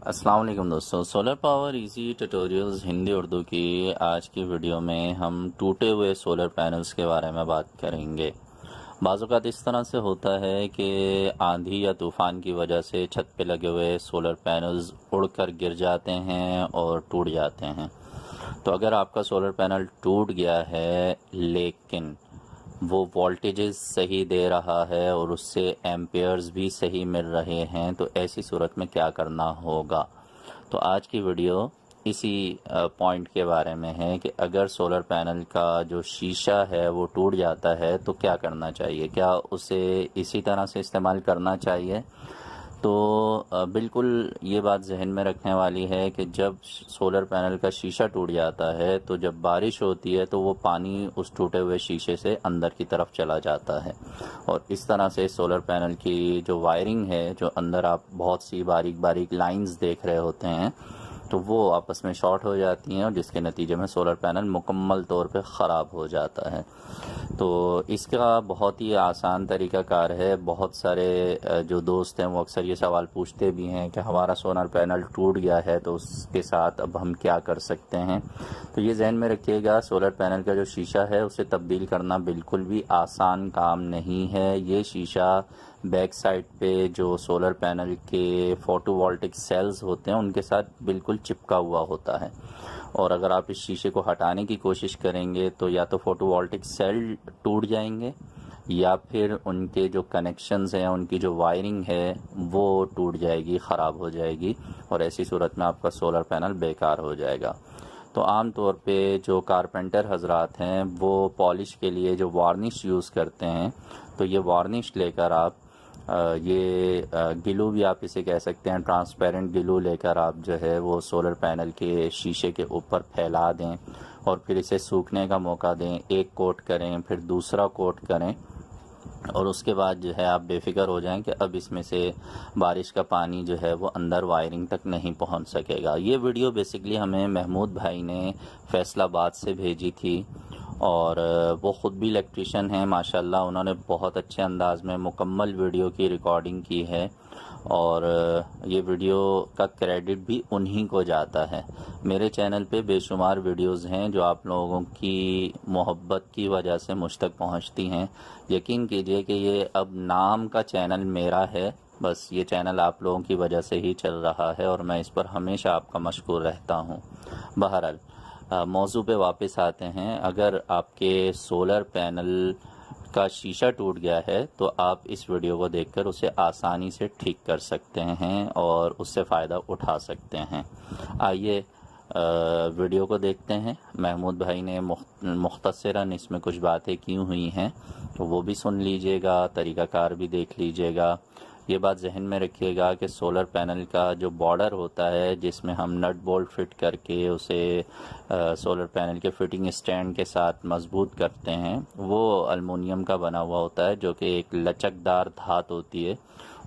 अस्सलाम वालेकुम दोस्तों, solar power easy tutorials Hindi Urdu की आज की वीडियो में हम टूटे हुए सोलर पैनल्स के बारे में बात करेंगे। बाज़ औक़ात इस तरह से होता है कि आंधी या तूफ़ान की वजह से छत पे लगे हुए सोलर पैनल्स उड़कर गिर जाते हैं और टूट जाते हैं। तो अगर आपका सोलर पैनल टूट गया है लेकिन वो वोल्टेजेस सही दे रहा है और उससे एम्पेयर्स भी सही मिल रहे हैं, तो ऐसी सूरत में क्या करना होगा। तो आज की वीडियो इसी पॉइंट के बारे में है कि अगर सोलर पैनल का जो शीशा है वो टूट जाता है तो क्या करना चाहिए, क्या उसे इसी तरह से इस्तेमाल करना चाहिए। तो बिल्कुल ये बात जहन में रखने वाली है कि जब सोलर पैनल का शीशा टूट जाता है तो जब बारिश होती है तो वो पानी उस टूटे हुए शीशे से अंदर की तरफ चला जाता है और इस तरह से सोलर पैनल की जो वायरिंग है, जो अंदर आप बहुत सी बारीक बारीक लाइंस देख रहे होते हैं, तो वो आपस में शॉर्ट हो जाती हैं और जिसके नतीजे में सोलर पैनल मुकम्मल तौर पे ख़राब हो जाता है। तो इसका बहुत ही आसान तरीक़ाकार है। बहुत सारे जो दोस्त हैं वो अक्सर ये सवाल पूछते भी हैं कि हमारा सोलर पैनल टूट गया है तो उसके साथ अब हम क्या कर सकते हैं। तो ये जहन में रखिएगा, सोलर पैनल का जो शीशा है उसे तब्दील करना बिल्कुल भी आसान काम नहीं है। ये शीशा बैक साइड पे जो सोलर पैनल के फोटोवोल्टिक सेल्स होते हैं उनके साथ बिल्कुल चिपका हुआ होता है और अगर आप इस शीशे को हटाने की कोशिश करेंगे तो या तो फोटोवोल्टिक सेल टूट जाएंगे या फिर उनके जो कनेक्शंस हैं, उनकी जो वायरिंग है वो टूट जाएगी, ख़राब हो जाएगी और ऐसी सूरत में आपका सोलर पैनल बेकार हो जाएगा। तो आम तौर पे जो कारपेंटर हजरात हैं वो पॉलिश के लिए जो वार्निश यूज़ करते हैं, तो ये वार्निश लेकर आप ये गिलू भी आप इसे कह सकते हैं, ट्रांसपेरेंट गिलू लेकर आप जो है वो सोलर पैनल के शीशे के ऊपर फैला दें और फिर इसे सूखने का मौका दें। एक कोट करें, फिर दूसरा कोट करें और उसके बाद जो है आप बेफिक्र हो जाएं कि अब इसमें से बारिश का पानी जो है वो अंदर वायरिंग तक नहीं पहुंच सकेगा। ये वीडियो बेसिकली हमें महमूद भाई ने फैसलाबाद से भेजी थी और वो ख़ुद भी इलेक्ट्रीशियन हैं माशाल्लाह। उन्होंने बहुत अच्छे अंदाज में मुकम्मल वीडियो की रिकॉर्डिंग की है और ये वीडियो का क्रेडिट भी उन्हीं को जाता है। मेरे चैनल पे बेशुमार वीडियोस हैं जो आप लोगों की मोहब्बत की वजह से मुझ तक पहुंचती हैं। यकीन कीजिए कि ये अब नाम का चैनल मेरा है, बस ये चैनल आप लोगों की वजह से ही चल रहा है और मैं इस पर हमेशा आपका मशकूर रहता हूँ। बहरहाल मौजू पे वापस आते हैं। अगर आपके सोलर पैनल का शीशा टूट गया है तो आप इस वीडियो को देखकर उसे आसानी से ठीक कर सकते हैं और उससे फ़ायदा उठा सकते हैं। आइए वीडियो को देखते हैं। महमूद भाई ने मुख्तसरन इसमें कुछ बातें की हुई हैं तो वो भी सुन लीजिएगा, तरीक़ाकार भी देख लीजिएगा। ये बात जहन में रखिएगा कि सोलर पैनल का जो बॉर्डर होता है जिसमें हम नट बोल्ट फिट करके उसे सोलर पैनल के फिटिंग स्टैंड के साथ मजबूत करते हैं, वो अल्मुनियम का बना हुआ होता है जो कि एक लचकदार धात होती है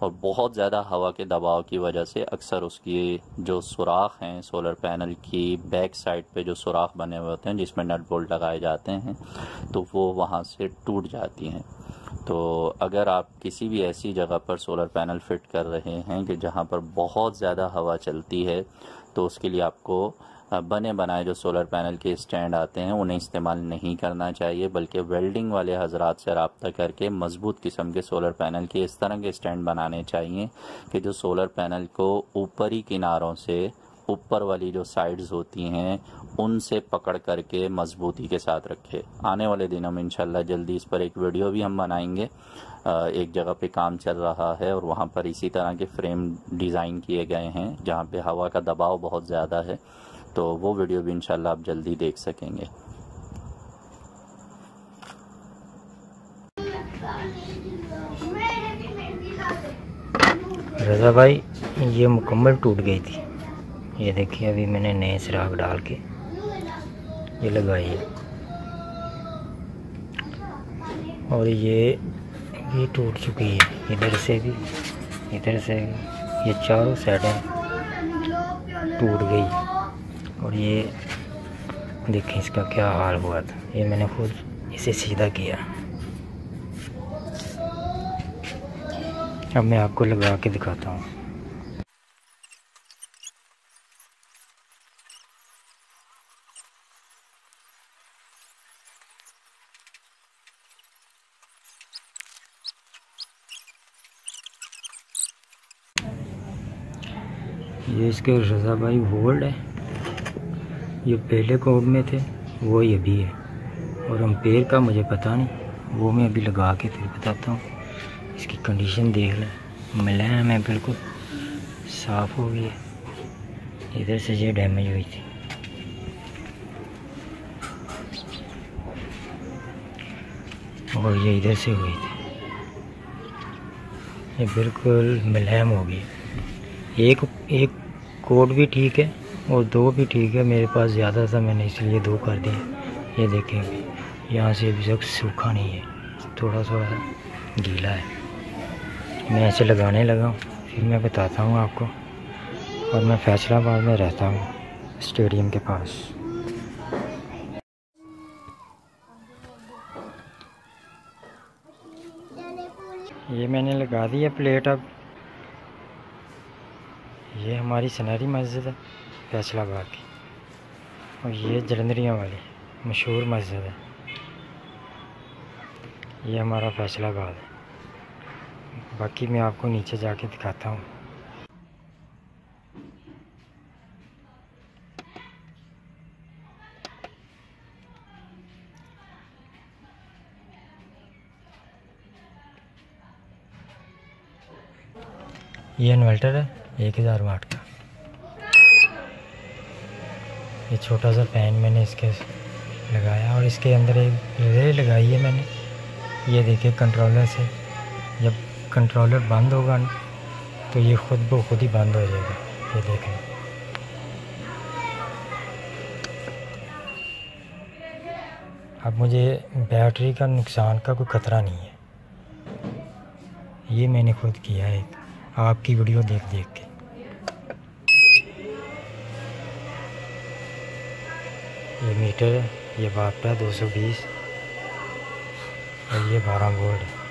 और बहुत ज़्यादा हवा के दबाव की वजह से अक्सर उसकी जो सुराख हैं, सोलर पैनल की बैक साइड पे जो सुराख बने हुए होते हैं जिसमें नट बोल्ट लगाए जाते हैं, तो वो वहाँ से टूट जाती हैं। तो अगर आप किसी भी ऐसी जगह पर सोलर पैनल फिट कर रहे हैं कि जहाँ पर बहुत ज़्यादा हवा चलती है, तो उसके लिए आपको बने बनाए जो सोलर पैनल के स्टैंड आते हैं उन्हें इस्तेमाल नहीं करना चाहिए, बल्कि वेल्डिंग वाले हजरात से रब्ता करके मज़बूत किस्म के सोलर पैनल के इस तरह के स्टैंड बनाने चाहिए कि जो सोलर पैनल को ऊपरी किनारों से, ऊपर वाली जो साइड्स होती हैं उनसे पकड़ करके मजबूती के साथ रखे। आने वाले दिनों में इंशाल्लाह जल्दी इस पर एक वीडियो भी हम बनाएंगे। एक जगह पे काम चल रहा है और वहाँ पर इसी तरह के फ्रेम डिज़ाइन किए गए हैं जहाँ पे हवा का दबाव बहुत ज़्यादा है, तो वो वीडियो भी इंशाल्लाह आप जल्दी देख सकेंगे। रज़ा भाई ये मुकम्मल टूट गई थी। ये देखिए अभी मैंने नए सुराख डाल के ये लगाई है और ये टूट चुकी है, इधर से भी, इधर से भी, ये चारों साइडें टूट गई और ये देखें इसका क्या हाल हुआ था। ये मैंने खुद इसे सीधा किया। अब मैं आपको लगा के दिखाता हूँ। ये इसके रज़ा भाई वोल्ट है, ये पहले कोड में थे वो ये भी है। और एम्पेयर का मुझे पता नहीं, वो मैं अभी लगा के फिर बताता हूँ। इसकी कंडीशन देख लें, मुलायम है, बिल्कुल साफ़ हो गई है। इधर से ये डैमेज हुई थी, और ये इधर से हुई थी। ये बिल्कुल मुलायम हो गई। एक कोड भी ठीक है और दो भी ठीक है। मेरे पास ज़्यादा था, मैंने इसलिए दो कर दिए। ये देखें, यहाँ से अभी तक सूखा नहीं है, थोड़ा थोड़ा गीला है। मैं ऐसे लगाने लगा हूँ, फिर मैं बताता हूँ आपको। और मैं फैसलाबाद में रहता हूँ, स्टेडियम के पास। ये मैंने लगा दी है प्लेट। अब ये हमारी सुनहरी मस्जिद है फैसलाबाद की, और ये जलंधरियाँ वाली मशहूर मस्जिद है। ये हमारा फैसलाबाद है। बाकी मैं आपको नीचे जाके दिखाता हूँ। ये इन्वर्टर है 1000 वाट का। ये छोटा सा फैन मैंने इसके लगाया, और इसके अंदर एक रे लगाई है मैंने। ये देखिए, कंट्रोलर से जब कंट्रोलर बंद होगा तो ये खुद ब खुद ही बंद हो जाएगा। ये देखें, अब मुझे बैटरी का नुकसान का कोई ख़तरा नहीं है। ये मैंने खुद किया है आपकी वीडियो देख के। ये मीटर है, ये वाट है 220, और ये 12 वोल्ट है।